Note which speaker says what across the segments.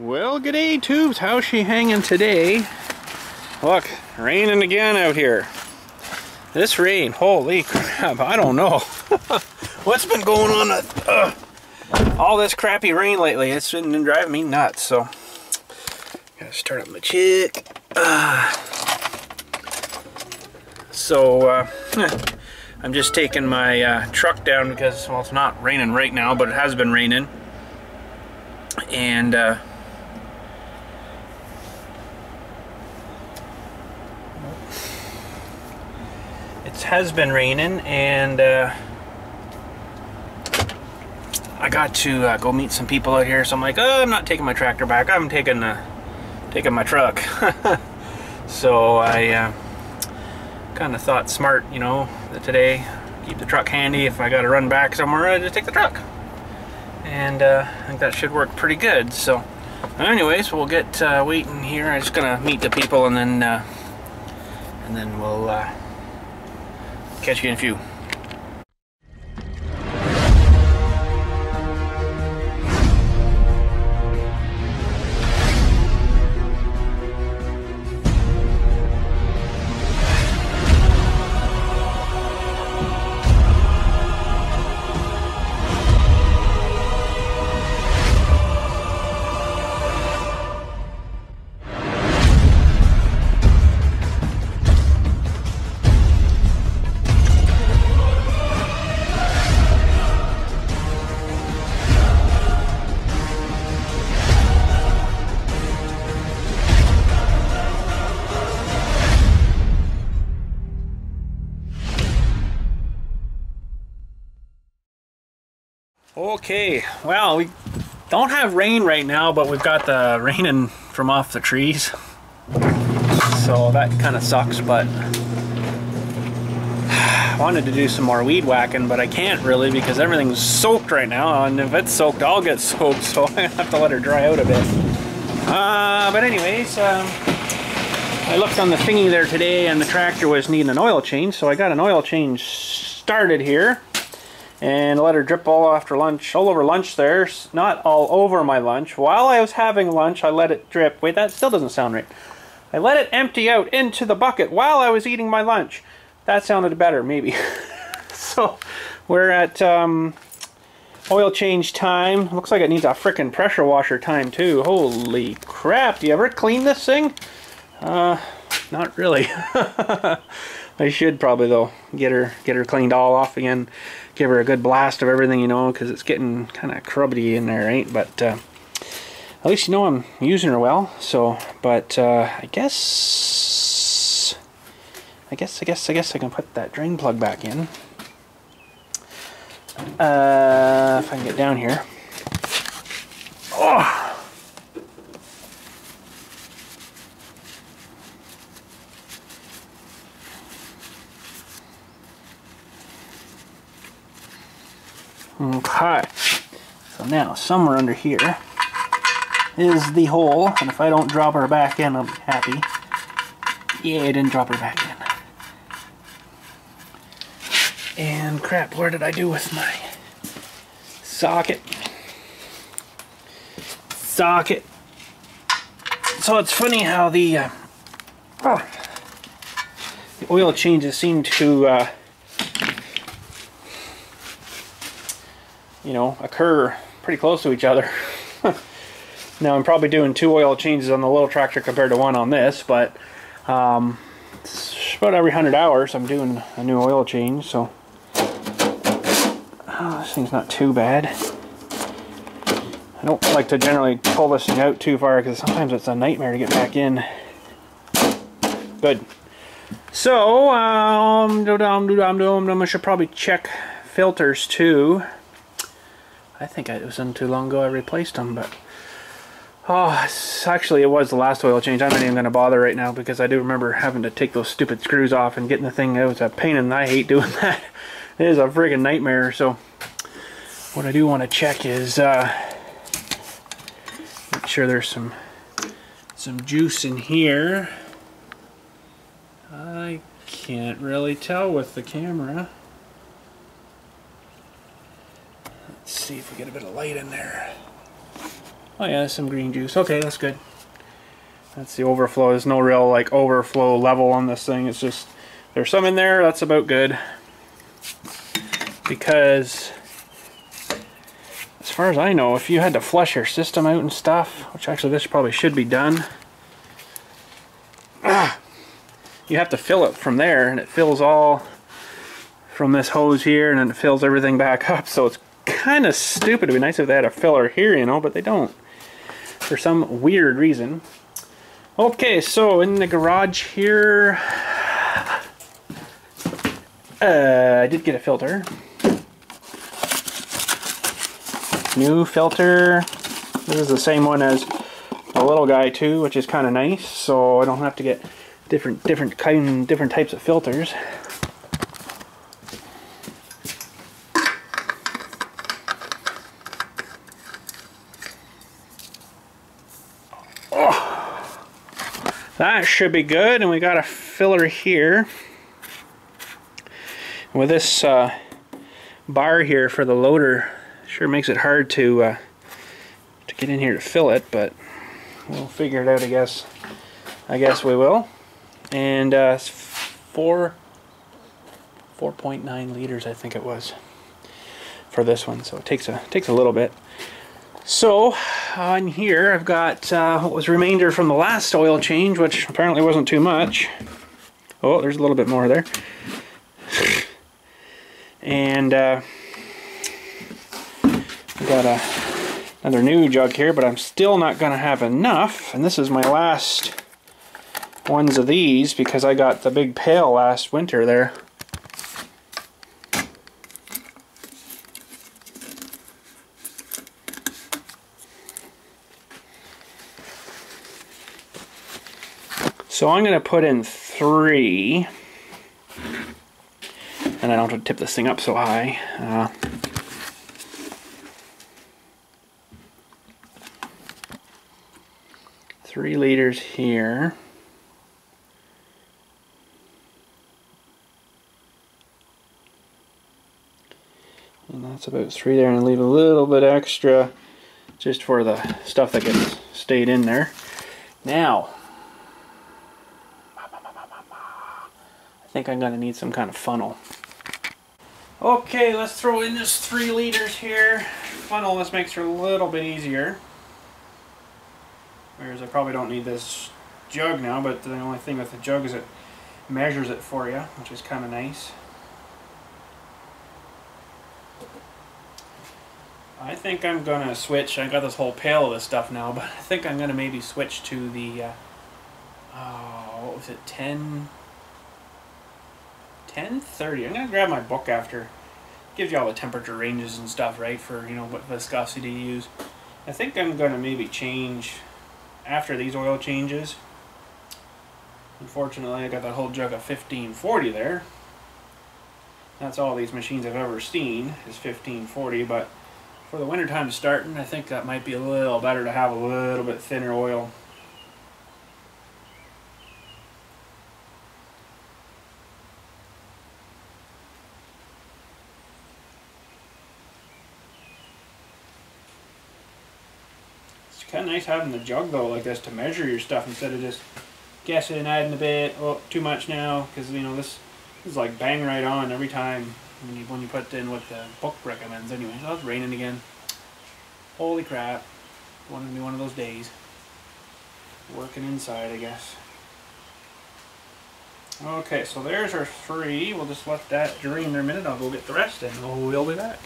Speaker 1: Well, g'day tubes, how's she hanging today? Look, raining again out here. This rain, holy crap, I don't know. What's been going on with all this crappy rain lately? It's been driving me nuts, so gotta start up my chick. I'm just taking my truck down because, well, it's not raining right now, but it has been raining. And it has been raining, and I got to go meet some people out here, so I'm like, oh, I'm not taking my tractor back, I'm taking my truck. So I kind of thought smart, you know, that today, keep the truck handy. If I got to run back somewhere, I just take the truck. And I think that should work pretty good. So anyways, we'll get waiting here. I'm just gonna meet the people, and then we'll catch you in a few. Okay, well, we don't have rain right now, but we've got the raining from off the trees, so that kind of sucks. But I wanted to do some more weed whacking, but I can't really because everything's soaked right now, and if it's soaked, I'll get soaked, so I have to let her dry out a bit. But anyways, I looked on the thingy there today, and the tractor was needing an oil change, so I got an oil change started here. And let her drip all after lunch, all over lunch there, not all over my lunch. While I was having lunch, I let it drip. Wait, that still doesn't sound right. I let it empty out into the bucket while I was eating my lunch. That sounded better, maybe. So, we're at oil change time. Looks like it needs a frickin' pressure washer time, too. Holy crap, do you ever clean this thing? Not really. I should probably, though, get her cleaned all off again. Give her a good blast of everything, you know, because it's getting kind of crumbly in there, right? But at least you know I'm using her well. So, but I guess I can put that drain plug back in. If I can get down here. Oh. Okay, so now somewhere under here is the hole, and if I don't drop her back in, I'll be happy. Yeah, I didn't drop her back in. And crap, where did I do with my socket? Socket. So it's funny how the oil changes seem to you know, occur pretty close to each other. Now I'm probably doing 2 oil changes on the little tractor compared to 1 on this, but it's about every 100 hours I'm doing a new oil change, so this thing's not too bad. I don't like to generally pull this thing out too far because sometimes it's a nightmare to get back in. Good. So I should probably check filters too. I think it wasn't too long ago I replaced them, but actually it was the last oil change. I'm not even going to bother right now because I do remember having to take those stupid screws off and getting the thing out. It's a pain, and I hate doing that. It is a friggin' nightmare. So what I do want to check is make sure there's some juice in here. I can't really tell with the camera. Let's see if we get a bit of light in there. Oh yeah, there's some green juice. Okay, that's good. That's the overflow. There's no real like overflow level on this thing. It's just there's some in there. That's about good. Because as far as I know, if you had to flush your system out and stuff, which actually this probably should be done, you have to fill it from there, and it fills all from this hose here, and then it fills everything back up. So it's kind of stupid. It'd be nice if they had a filler here, you know, but they don't for some weird reason. Okay, so in the garage here, I did get a filter. New filter. This is the same one as a little guy too, which is kind of nice. So I don't have to get different types of filters. That should be good, and we got a filler here. With this bar here for the loader, sure makes it hard to get in here to fill it, but we'll figure it out, I guess. I guess we will. And it's 4.9 liters, I think it was, for this one. So it takes a little bit. So on here I've got what was remainder from the last oil change, which apparently wasn't too much. Oh, there's a little bit more there. And I've got another new jug here, but I'm still not going to have enough. And this is my last ones of these because I got the big pail last winter there. So I'm going to put in 3, and I don't have to tip this thing up so high. 3 liters here. And that's about 3 there, and leave a little bit extra just for the stuff that gets stayed in there. Now, I think I'm going to need some kind of funnel. Okay, let's throw in this 3 liters here. Funnel, this makes it a little bit easier. Whereas I probably don't need this jug now, but the only thing with the jug is it measures it for you, which is kind of nice. I think I'm going to switch. I got this whole pail of this stuff now, but I think I'm going to maybe switch to the, what was it, 1030. I'm going to grab my book after. It gives you all the temperature ranges and stuff, right, for, you know, what viscosity to use. I think I'm going to maybe change after these oil changes. Unfortunately, I got that whole jug of 1540 there. That's all these machines I've ever seen is 1540, but for the winter time starting, I think that might be a little better to have a little bit thinner oil. It's kind of nice having the jug though like this to measure your stuff instead of just guessing and adding a bit. Oh, too much now, because you know this is like bang right on every time when you put in what the book recommends. Anyway, oh, it's raining again. Holy crap! It's going to be one of those days. Working inside, I guess. Okay, so there's our 3. We'll just let that drain there a minute. I'll go get the rest and we'll be back.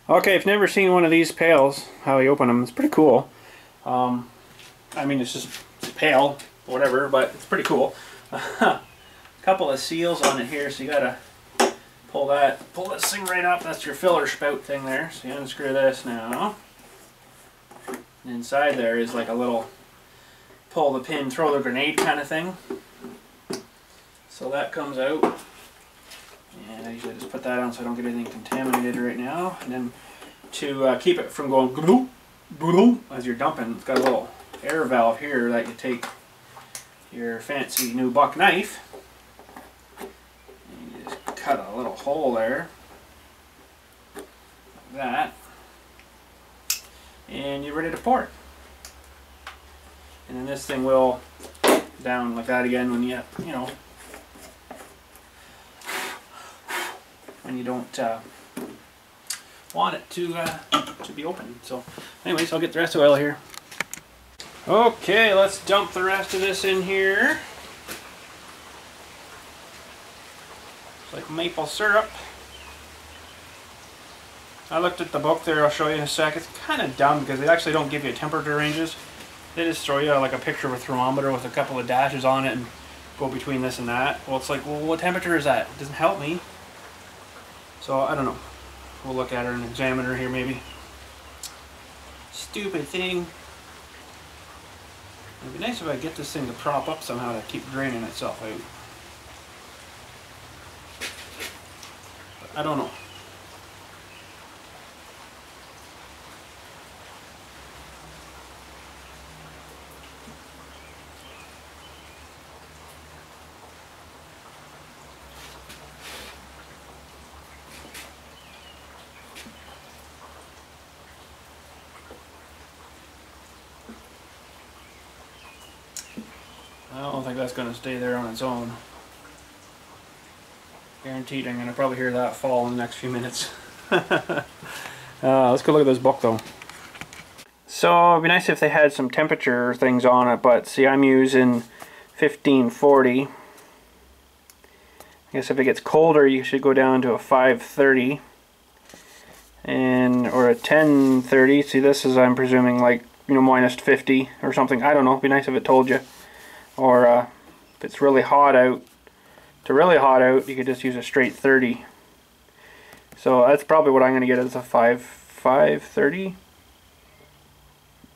Speaker 1: Okay, if you've never seen one of these pails, how you open them, it's pretty cool. I mean, it's just a pail, whatever, but it's pretty cool. A couple of seals on it here, so you gotta pull this thing right up. That's your filler spout thing there. So you unscrew this now. And inside there is like a little pull the pin, throw the grenade kind of thing. So that comes out. And I usually just put that on so I don't get anything contaminated right now. And then to keep it from going gloo, gloo, as you're dumping, it's got a little air valve here that you take your fancy new buck knife. And you just cut a little hole there. Like that. and you're ready to pour it. And then this thing will down like that again when you know, when you don't want it to be open. So anyways, I'll get the rest of the oil here. Okay, let's dump the rest of this in here. It's like maple syrup. I looked at the book there, I'll show you in a sec. It's kind of dumb because they actually don't give you temperature ranges. They just throw you like a picture of a thermometer with a couple of dashes on it and go between this and that. Well, it's like, well, what temperature is that? It doesn't help me. So, I don't know. We'll look at her and examine her here maybe. Stupid thing. It'd be nice if I get this thing to prop up somehow to keep draining itself out. But I don't know. I don't think that's going to stay there on its own. Guaranteed I'm going to probably hear that fall in the next few minutes. Let's go look at this book though. So it'd be nice if they had some temperature things on it, but see, I'm using 1540. I guess if it gets colder you should go down to a 530 and or a 1030. See, this is, I'm presuming, like, you know, minus 50 or something. I don't know, it'd be nice if it told you. Or if it's really hot out, you could just use a straight 30. So that's probably what I'm going to get as a 530.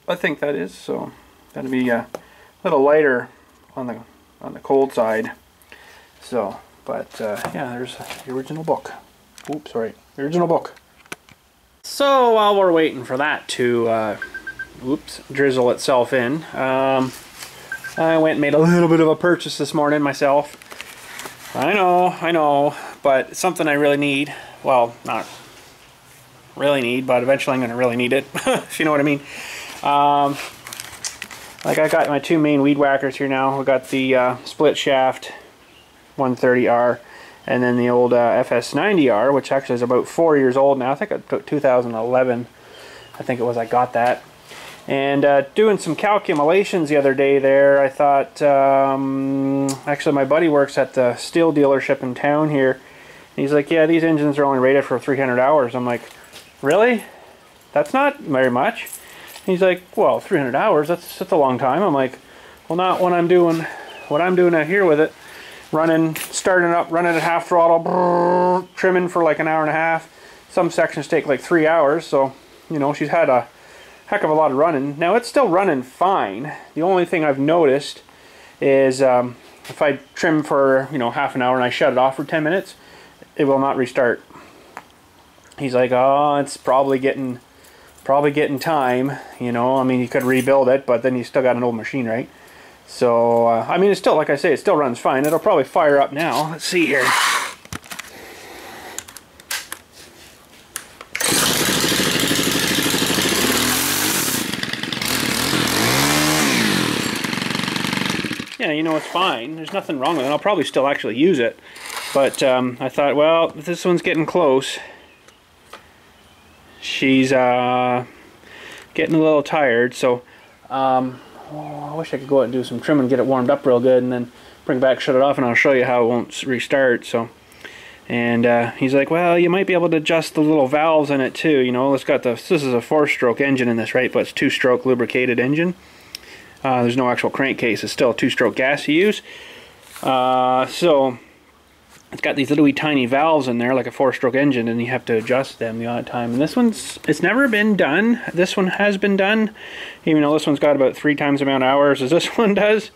Speaker 1: I think that is. So that'll be a little lighter on the cold side. So, but yeah, there's the original book. Oops, sorry, the original book. So while we're waiting for that to drizzle itself in, I went and made a little bit of a purchase this morning myself. I know, but it's something I really need. Well, not really need, but eventually I'm going to really need it, if you know what I mean. Like, I got my two main weed whackers here now. We got the split shaft 130R and then the old FS90R, which actually is about 4 years old now. I think it took 2011. I think it was I got that. And doing some calculations the other day there, I thought, actually my buddy works at the steel dealership in town here. And he's like, yeah, these engines are only rated for 300 hours. I'm like, really? That's not very much. And he's like, well, 300 hours, that's a long time. I'm like, well, not when I'm doing what I'm doing out here with it. Starting up, running at half throttle, brrr, trimming for like an hour and a half. Some sections take like 3 hours, so, you know, she's had a heck of a lot of running. Now it's still running fine. The only thing I've noticed is if I trim for, you know, half an hour and I shut it off for 10 minutes, it will not restart. He's like, oh, it's probably getting time, you know. I mean, you could rebuild it, but then you still got an old machine, right? So I mean, it's still, like I say, it still runs fine. It'll probably fire up now. Let's see here. Yeah, you know, it's fine. There's nothing wrong with it. I'll probably still actually use it. But I thought, well, if this one's getting close, she's getting a little tired. So I wish I could go out and do some trimming and get it warmed up real good and then bring it back, shut it off, and I'll show you how it won't restart. So, and he's like, well, you might be able to adjust the little valves in it too. You know, this is a 4-stroke engine in this, right? But it's 2-stroke lubricated engine. There's no actual crankcase. It's still a 2-stroke gas you use. So it's got these little wee tiny valves in there like a 4-stroke engine, and you have to adjust them the odd time. And this one's, it's never been done. This one has been done, even though this one's got about 3 times the amount of hours as this one does.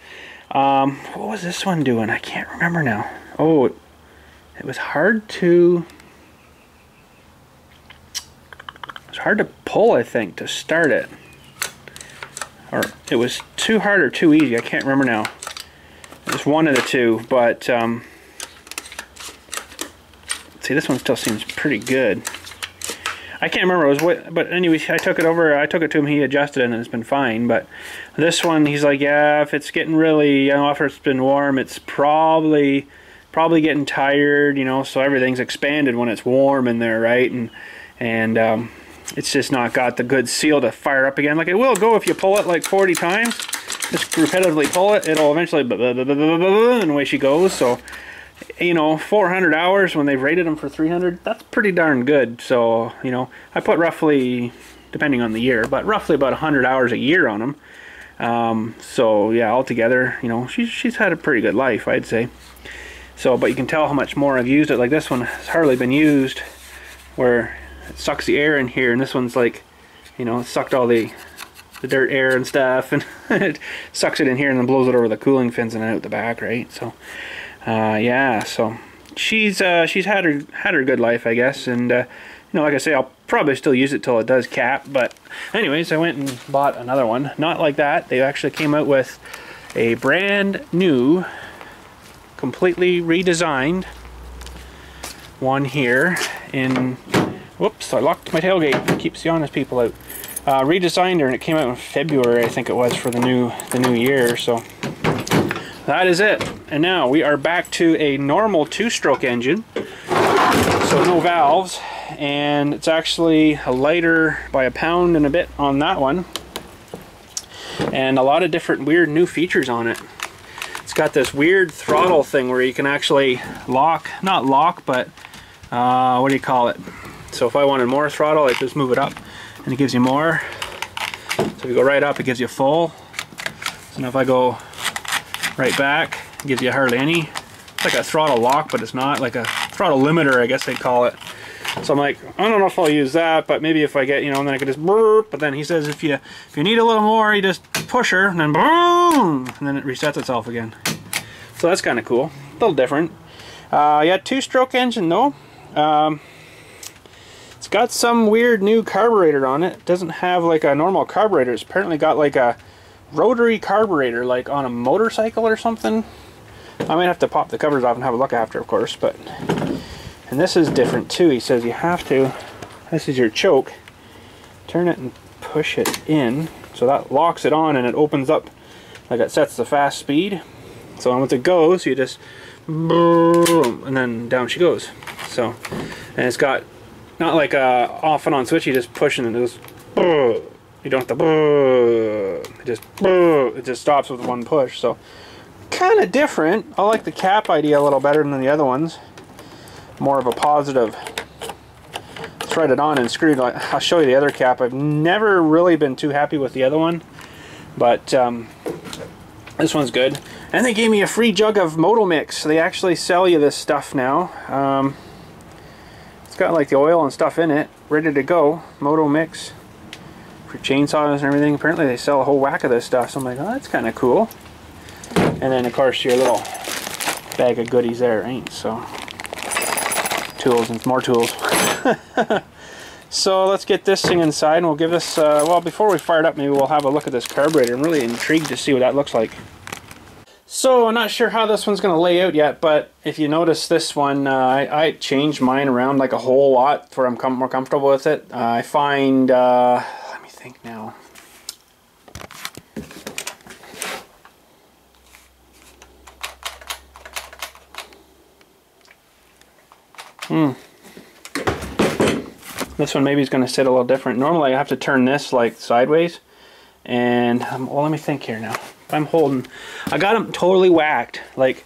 Speaker 1: What was this one doing? I can't remember now. Oh, it was hard to pull, I think, to start it. Or it was too hard or too easy. I can't remember now. It was one of the two, but see, this one still seems pretty good. I can't remember it was what, but anyway, I took it to him, he adjusted it and it's been fine. But this one, he's like, yeah, if it's getting really, you know, after it's been warm, it's probably getting tired, you know, so everything's expanded when it's warm in there, right? And it's just not got the good seal to fire up again. Like it will go if you pull it like 40 times. Just repetitively pull it, it'll eventually and away she goes. So, you know, 400 hours when they've rated them for 300, that's pretty darn good. So, you know, I put roughly, depending on the year, but roughly about 100 hours a year on them. So yeah, altogether, you know, she's had a pretty good life, I'd say. So, but you can tell how much more I've used it. Like this one has hardly been used, where it sucks the air in here, and this one's like, you know, it sucked all the dirt air and stuff, and it sucks it in here and then blows it over the cooling fins and out the back, right? So yeah, so she's had her good life, I guess. And you know, like I say, I'll probably still use it till it does cap. But anyways, I went and bought another one, not like that. They actually came out with a brand new, completely redesigned one here in, whoops, I locked my tailgate. It keeps the honest people out. Redesigned her, and it came out in February, I think it was, for the new year. So that is it. And now we are back to a normal 2-stroke engine, so no valves, and it's actually a lighter by a pound and a bit on that one, and a lot of different weird new features on it. It's got this weird throttle thing where you can actually lock, not lock, but what do you call it? So if I wanted more throttle, I just move it up and it gives you more. So if you go right up, it gives you full. So now if I go right back, it gives you hardly any. It's like a throttle lock, but it's not. Like a throttle limiter, I guess they call it. So I'm like, I don't know if I'll use that, but maybe if I get, you know, and then I could just burp. But then he says if you need a little more, you just push her and then boom, and then it resets itself again. So that's kind of cool. A little different. Yeah, 2-stroke engine though. It's got some weird new carburetor on it. It doesn't have like a normal carburetor. It's apparently got like a rotary carburetor, like on a motorcycle or something. I might have to pop the covers off and have a look after, of course. But and this is different too. He says you have to, this is your choke, turn it and push it in, so that locks it on and it opens up, like it sets the fast speed. So once it goes, you just boom, and then down she goes. So, and it's got not like a off and on switch. You just push and it goes. You don't have to. It just stops with one push. So, kind of different. I like the cap idea a little better than the other ones. More of a positive. Threaded on and screwed. I'll show you the other cap. I've never really been too happy with the other one, but this one's good. And they gave me a free jug of Moto Mix. They actually sell you this stuff now. It's got like the oil and stuff in it, ready to go. Moto Mix for chainsaws and everything. Apparently they sell a whole whack of this stuff. So I'm like, oh, that's kind of cool. And then of course your little bag of goodies there, right? So tools and more tools. So let's get this thing inside and we'll give this, well, before we fire it up, maybe we'll have a look at this carburetor. I'm really intrigued to see what that looks like. So I'm not sure how this one's going to lay out yet, but if you notice this one, I changed mine around like a whole lot where I'm more comfortable with it. I find, let me think now. This one maybe is going to sit a little different. Normally I have to turn this like sideways, and well, let me think here now. I'm holding, I got them totally whacked. Like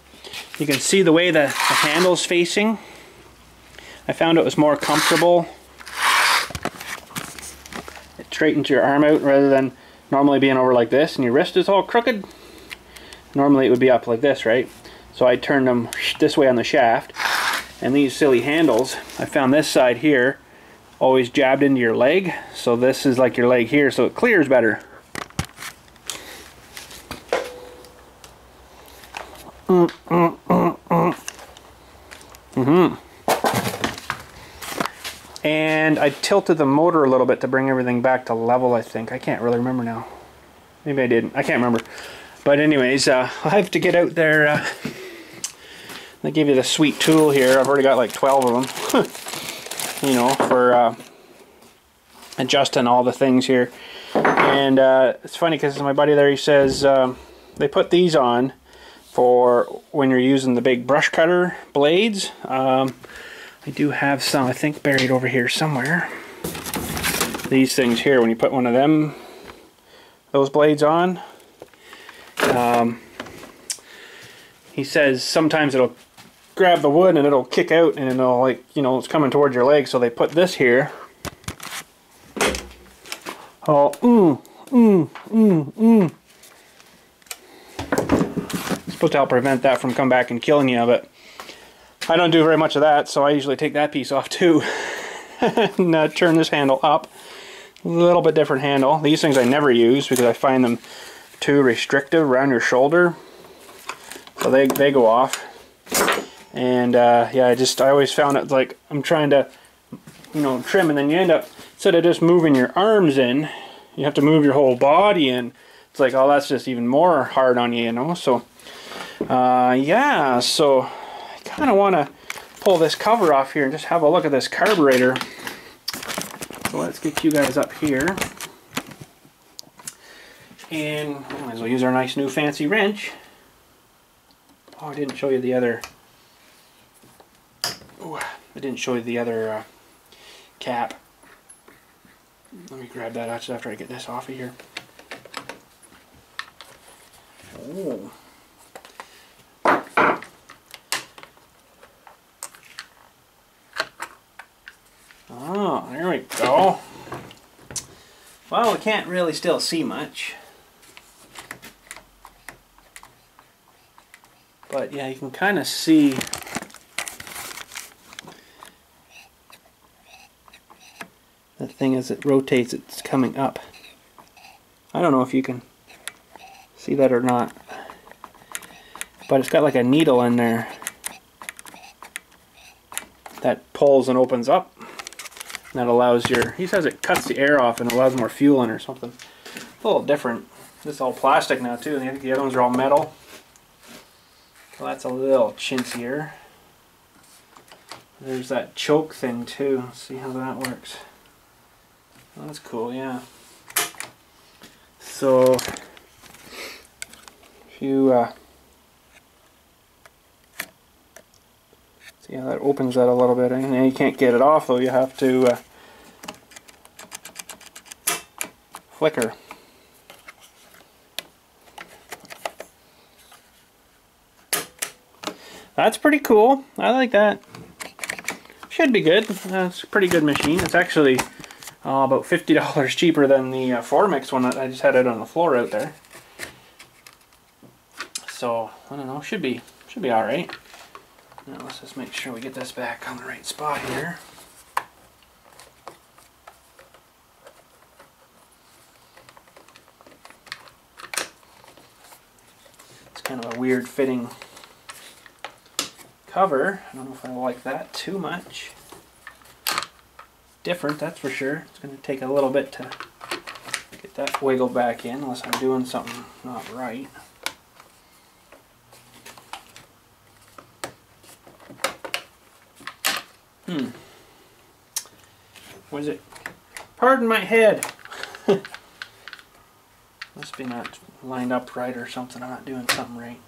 Speaker 1: you can see the way the handle's facing. I found it was more comfortable. It straightens your arm out rather than normally being over like this and your wrist is all crooked. Normally it would be up like this, right? So I turned them this way on the shaft, and these silly handles, I found this side here always jabbed into your leg, so this is like your leg here, so it clears better. And I tilted the motor a little bit to bring everything back to level, I think. I can't really remember now. Maybe I didn't. I can't remember. But anyways, I'll have to get out there. They give you the sweet tool here. I've already got like 12 of them. You know, for adjusting all the things here. And it's funny because my buddy there, he says they put these on for when you're using the big brush cutter blades. I do have some, I think, buried over here somewhere. These things here, when you put one of those blades on, he says sometimes it'll grab the wood and it'll kick out and it'll, like, you know, it's coming towards your leg, so they put this here. Oh, it's supposed to help prevent that from coming back and killing you, but I don't do very much of that, so I usually take that piece off too. And turn this handle up. A little bit different handle. These things I never use because I find them too restrictive around your shoulder, so they go off. And yeah, I always found it like I'm trying to, you know, trim, and then you end up, instead of just moving your arms in, you have to move your whole body in. It's like, oh, that's just even more hard on you, you know. So yeah, so I kind of want to pull this cover off here and just have a look at this carburetor. So let's get you guys up here, and we might as well use our nice new fancy wrench. Oh, I didn't show you the other. Oh, I didn't show you the other cap. Let me grab that after I get this off of here. Oh. Oh, there we go. Well, we can't really still see much. But yeah, you can kind of see the thing as it rotates, it's coming up. I don't know if you can see that or not, but it's got like a needle in there that pulls and opens up. And that allows your, he says it cuts the air off and allows more fuel in or something. A little different. This is all plastic now too, and I think the other ones are all metal. So that's a little chintzier. There's that choke thing too. Let's see how that works. Oh, that's cool, yeah. So if you see how that opens that a little bit, and you can't get it off though. You have to flicker. That's pretty cool. I like that. Should be good. It's a pretty good machine. It's actually about $50 cheaper than the Formix one that I just had out on the floor out there. So I don't know. Should be all right. Now let's just make sure we get this back on the right spot here. It's kind of a weird fitting cover. I don't know if I like that too much. Different, that's for sure. It's going to take a little bit to get that wiggle back in, unless I'm doing something not right. Was it? Pardon my head. Must be not lined up right or something. I'm not doing something right.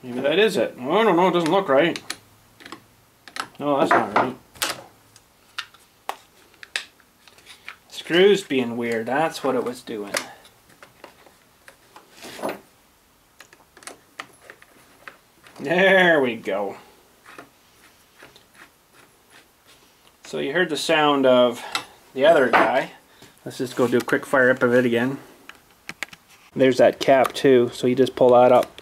Speaker 1: Maybe that is it. Oh, I don't know, it doesn't look right. No, that's not right. Screws being weird, that's what it was doing. There we go. So you heard the sound of the other guy. Let's just go do a quick fire up of it again. There's that cap too, so you just pull that up,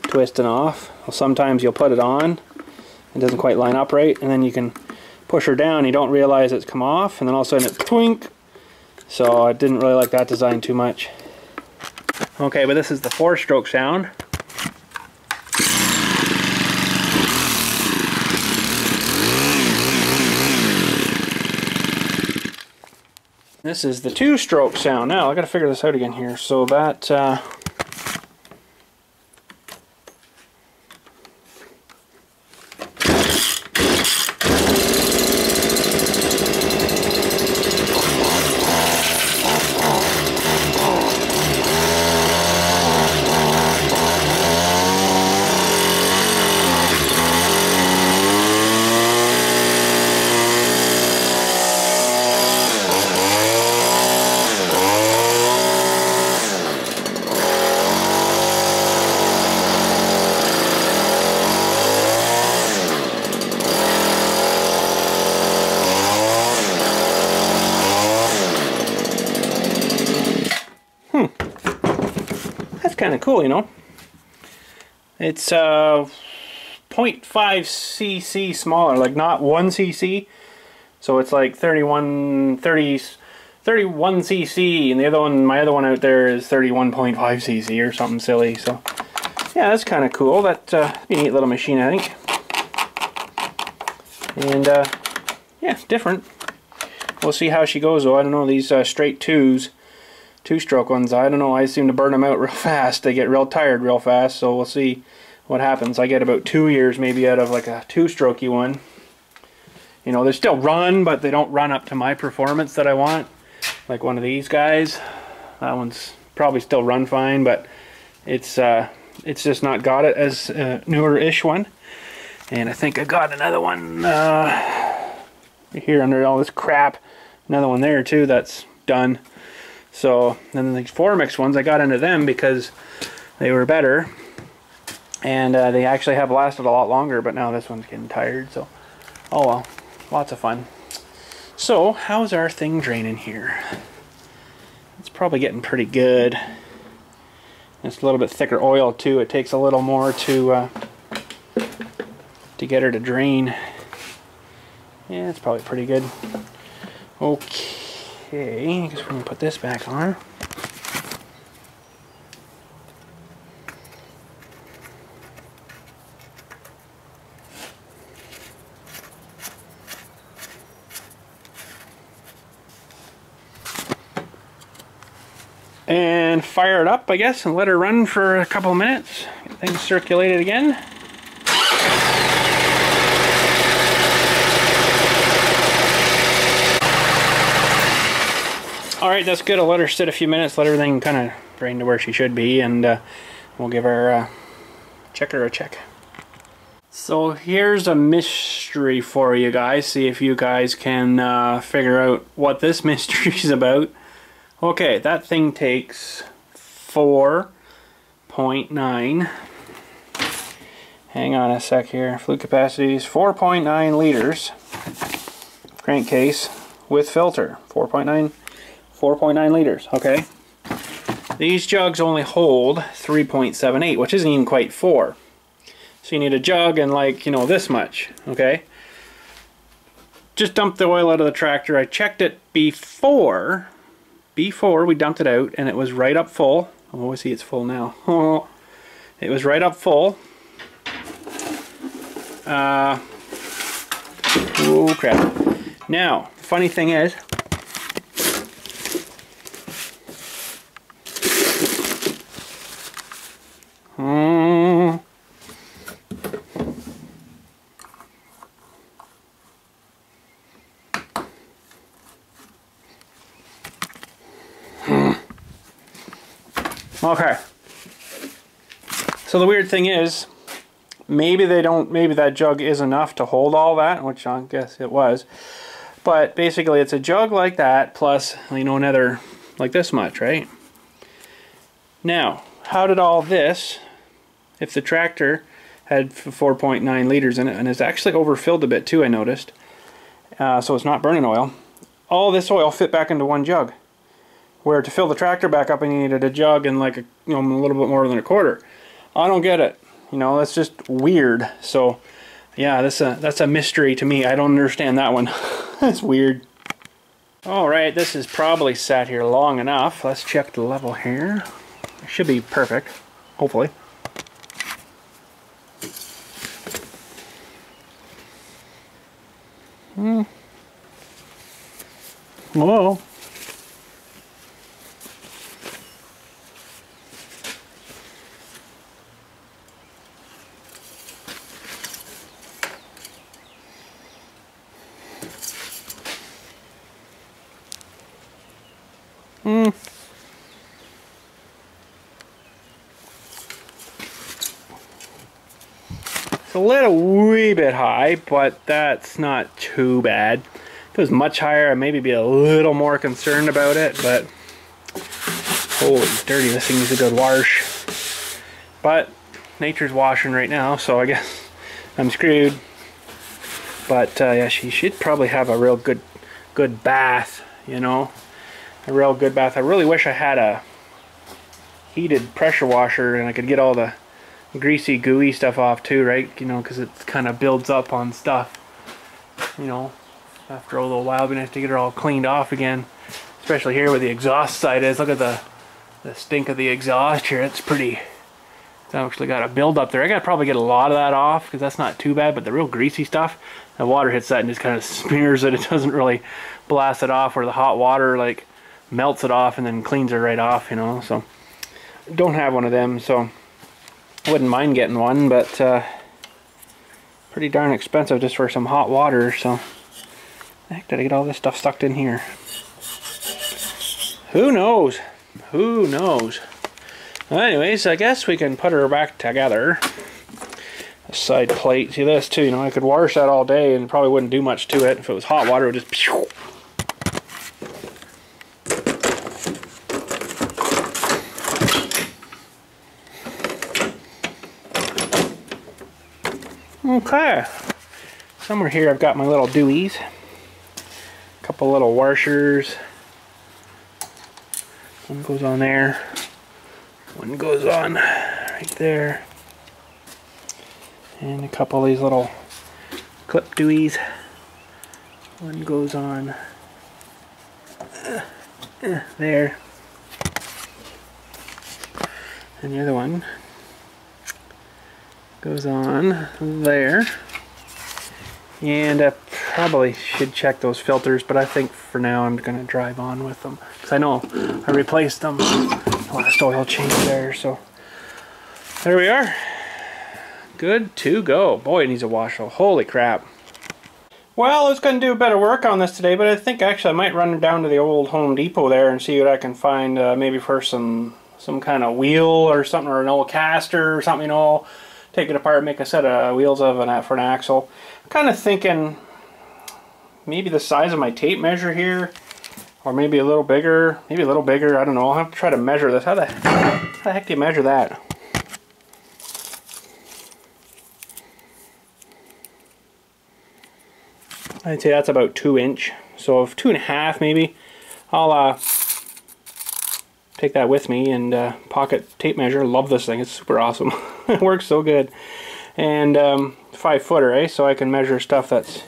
Speaker 1: twist and off. Well, sometimes you'll put it on, it doesn't quite line up right, and then you can push her down, you don't realize it's come off, and then all of a sudden it's twink. So I didn't really like that design too much. Okay, but this is the 4-stroke sound. This is the 2-stroke sound. Now I gotta figure this out again here. So that kind of cool, you know. It's 0.5 cc smaller, like not 1 cc. So it's like 31 cc, and the other one, my other one out there is 31.5 cc or something silly. So yeah, that's kind of cool. That's a neat little machine, I think. And yeah, different. We'll see how she goes though. I don't know, these straight two-stroke ones, I don't know, I seem to burn them out real fast. They get real tired real fast, so we'll see what happens. I get about 2 years maybe out of like a two-strokey one. You know, they still run, but they don't run up to my performance that I want. Like one of these guys. That one's probably still run fine, but it's just not got it as a newer-ish one. And I think I got another one here under all this crap. Another one there too that's done. So then these 4MIX ones, I got into them because they were better. And they actually have lasted a lot longer, but now this one's getting tired. So, oh well, lots of fun. So, how's our thing draining here? It's probably getting pretty good. It's a little bit thicker oil too. It takes a little more to get her to drain. Yeah, it's probably pretty good. Okay, I guess we're gonna put this back on. And fire it up, I guess, and let her run for a couple of minutes. Get things circulated again. Alright, that's good. I'll let her sit a few minutes, let everything kind of drain to where she should be, and we'll give her checker a check. So here's a mystery for you guys. See if you guys can figure out what this mystery is about. Okay, that thing takes 4.9. Hang on a sec here. Fluid capacity is 4.9 liters. Crankcase with filter. 4.9 liters. Okay. These jugs only hold 3.78, which isn't even quite 4. So you need a jug and, like, you know, this much. Okay. Just dumped the oil out of the tractor. I checked it before we dumped it out, and it was right up full. Oh, I see it's full now. Oh, it was right up full. Oh crap. Now, the funny thing is, okay. So the weird thing is, maybe that jug is enough to hold all that, which I guess it was. But basically it's a jug like that plus, you know, another like this much, right? Now, how did all this, if the tractor had 4.9 liters in it, and it's actually overfilled a bit too, I noticed, so it's not burning oil, all this oil fit back into one jug. Where to fill the tractor back up, and you needed a jug and like a little bit more than a quarter. I don't get it. You know, that's just weird. So, yeah, that's a mystery to me. I don't understand that one. That's weird. All right, this has probably sat here long enough. Let's check the level here. It should be perfect, hopefully. Whoa. It's a wee bit high, but that's not too bad. If it was much higher, I'd maybe be a little more concerned about it, but holy dirty, this thing needs a good wash. But nature's washing right now, so I guess I'm screwed. But yeah, she should probably have a real good bath, you know. A real good bath. I really wish I had heated pressure washer, and I could get all the greasy, gooey stuff off too, right? You know, because it kind of builds up on stuff. You know, after a little while, it'll be nice to get it all cleaned off again. Especially here where the exhaust side is. Look at the stink of the exhaust here. It's pretty. It's actually got a build up there. I gotta probably get a lot of that off because that's not too bad. But the real greasy stuff, the water hits that and just kind of smears it. It doesn't really blast it off, where the hot water like melts it off and then cleans it right off. You know, so don't have one of them. So wouldn't mind getting one, but pretty darn expensive just for some hot water. So the heck did I get all this stuff stuck in here? Who knows? Who knows? Well, anyways, I guess we can put her back together. A side plate. See this too, you know, I could wash that all day and probably wouldn't do much to it. If it was hot water, it would just... Okay. Somewhere here I've got my little dewies. A couple little washers. One goes on there. One goes on right there. And a couple of these little clip dewies. One goes on there. And the other one goes on there. And I probably should check those filters, but I think for now I'm going to drive on with them. Because I know I replaced them. Last oil change there, so there we are. Good to go. Boy, it needs a wash. Holy crap. Well, I was going to do a bit of work on this today, but I think actually I might run down to the old Home Depot there and see what I can find, maybe for some kind of wheel or something, or an old caster or something, you know. Take it apart, make a set of wheels for an axle. I'm kind of thinking maybe the size of my tape measure here, or maybe a little bigger, I don't know. I'll have to try to measure this. How the heck do you measure that? I'd say that's about 2 inch. So if 2.5 maybe, I'll take that with me and pocket tape measure. Love this thing. It's super awesome. It works so good. And 5-footer, eh? So I can measure stuff that's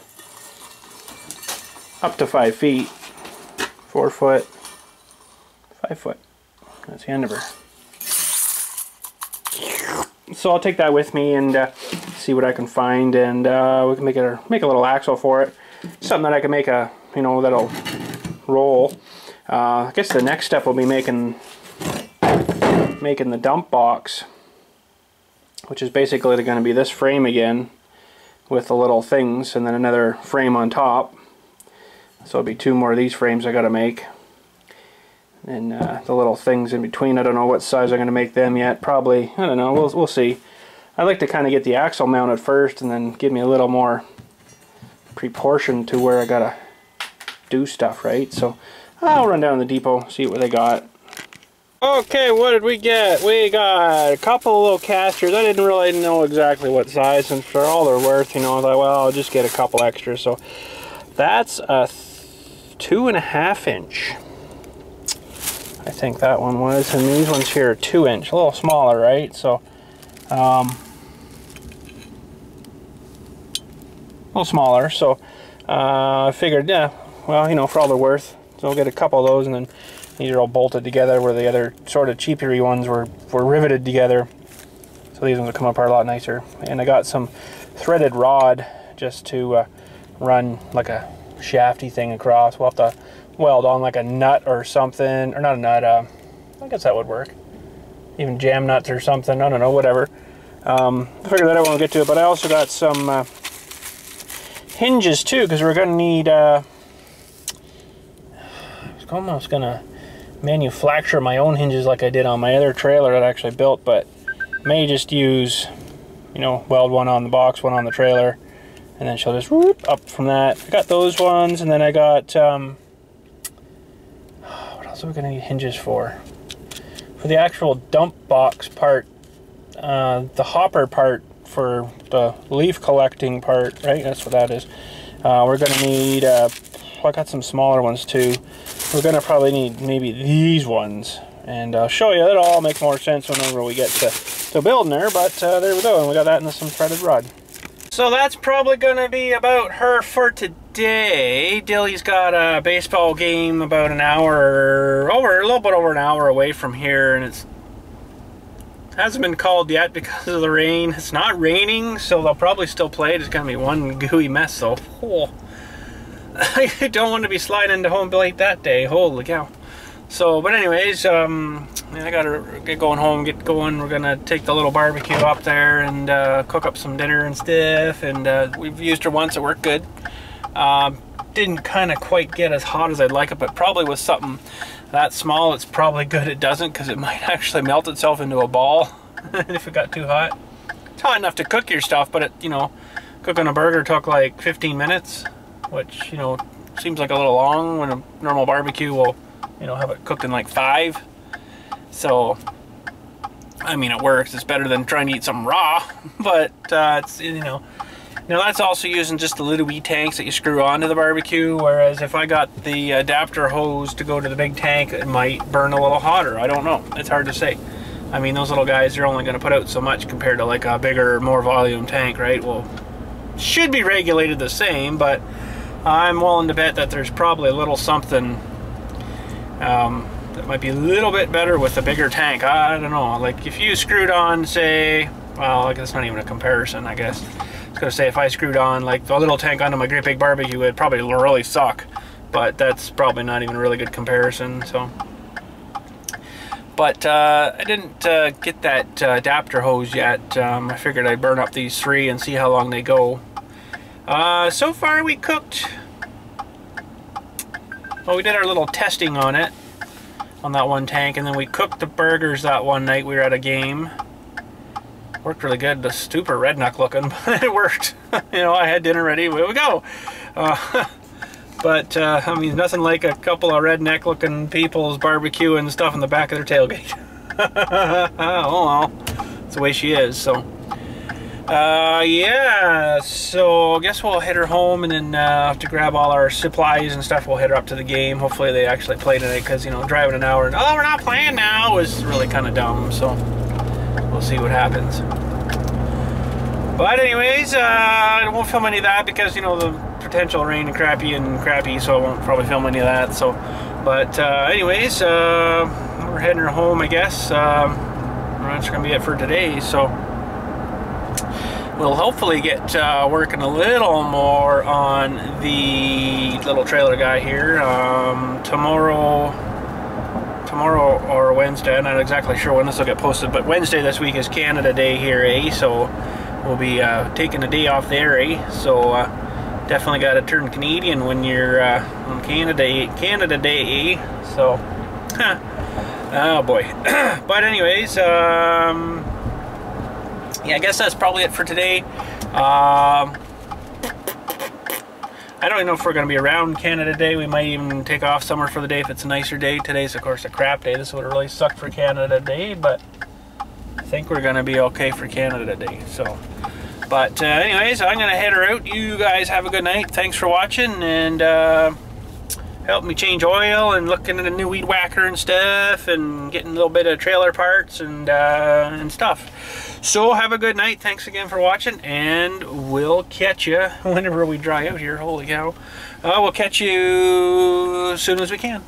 Speaker 1: up to 5 feet. 4 foot, 5 foot. That's the end of her. So I'll take that with me and see what I can find, and we can make a little axle for it. Something that I can make a, you know, that'll roll. I guess the next step will be making the dump box, which is basically going to be this frame again with the little things, and then another frame on top. So it'll be 2 more of these frames I got to make, and the little things in between. I don't know what size I'm going to make them yet. Probably, I don't know. We'll see. I'd like to kind of get the axle mounted first, and then give me a little more proportion to where I gotta do stuff, right? So I'll run down to the depot, see what they got. Okay, what did we get? We got a couple of little casters. I didn't really know exactly what size, and for all they're worth, you know, I thought, well, I'll just get a couple extras. So that's a 2.5 inch. I think that one was, and these ones here are 2 inch, a little smaller, right? So a little smaller, so I figured, yeah, well, you know, for all they're worth. So I'll get a couple of those, and then these are all bolted together, where the other sort of cheapery ones were riveted together. So these ones will come apart a lot nicer. And I got some threaded rod just to run like a shafty thing across. We'll have to weld on like a nut or something, or not a nut, I guess that would work. Even jam nuts or something, I don't know, whatever. I figured that I won't get to it, but I also got some hinges too, because we're going to need, I was almost going to manufacture my own hinges like I did on my other trailer that I actually built, but may just use, you know, weld one on the box, one on the trailer, and then she'll just whoop up from that. I got those ones, and then I got, what else are we going to need hinges for? For the actual dump box part, the hopper part for the leaf collecting part, right? That's what that is. We're going to need, I got some smaller ones too. We're going to probably need maybe these ones And I'll show you, it'll all make more sense whenever we get to building there, but there we go, and we got that into some threaded rod. So that's probably going to be about her for today. Dilly's got a baseball game about an hour, a little bit over an hour away from here, and it hasn't been called yet because of the rain. It's not raining, so they'll probably still play. It's going to be one gooey mess, so I don't want to be sliding into home plate that day. Holy cow. So, but anyways, I gotta get going home, get going. We're gonna take the little barbecue up there and cook up some dinner and stuff. And we've used her once, it worked good. Didn't kind of quite get as hot as I'd like it, but probably with something that small, it's probably good it doesn't, because it might actually melt itself into a ball if it got too hot. It's hot enough to cook your stuff, but it, you know, cooking a burger took like 15 minutes, which, you know, seems like a little long when a normal barbecue will, you know, have it cooked in like 5. So, I mean, it works. It's better than trying to eat something raw, but it's, you know. Now that's also using just the little wee tanks that you screw onto the barbecue, whereas if I got the adapter hose to go to the big tank, it might burn a little hotter. I don't know. It's hard to say. I mean, those little guys, they're only going to put out so much compared to like a bigger, more volume tank, right? Well, should be regulated the same, but I'm willing to bet that there's probably a little something that might be a little bit better with a bigger tank. I don't know. Like if you screwed on, say, well, like that's not even a comparison, I guess. I was gonna say if I screwed on like a little tank onto my great big barbecue, it'd probably really suck. But that's probably not even a really good comparison. So, but I didn't get that adapter hose yet. I figured I'd burn up these 3 and see how long they go. So far we cooked. Well, we did our little testing on it, on that one tank, and then we cooked the burgers that one night we were at a game. Worked really good. The super redneck looking, but it worked. You know, I had dinner ready, away we go. But, I mean, nothing like a couple of redneck looking people's barbecue and stuff in the back of their tailgate. Oh well, that's the way she is, so. Yeah, so I guess we'll hit her home and then have to grab all our supplies and stuff. We'll hit her up to the game. Hopefully they actually play tonight, because, you know, driving an hour and, oh, we're not playing now is really kind of dumb, so we'll see what happens. But anyways, I won't film any of that because, you know, the potential rain and crappy, so I won't probably film any of that, so. But anyways, we're heading her home, I guess. That's going to be it for today, so. We'll hopefully get working a little more on the little trailer guy here tomorrow or Wednesday. I'm not exactly sure when this will get posted, but Wednesday this week is Canada Day here, eh? So we'll be taking a day off there, eh? So definitely got to turn Canadian when you're on Canada Day, eh? So, oh boy. But anyways, yeah, I guess that's probably it for today. I don't even know if we're going to be around Canada Day. We might even take off somewhere for the day if it's a nicer day. Today's, of course, a crap day. This would have really sucked for Canada Day, but I think we're going to be okay for Canada Day. So, but anyways, I'm going to head her out. You guys have a good night. Thanks for watching, and help me change oil and looking at a new weed whacker and stuff, and getting a little bit of trailer parts and stuff. So have a good night. Thanks again for watching, and we'll catch you whenever we dry out here. Holy cow. We'll catch you as soon as we can.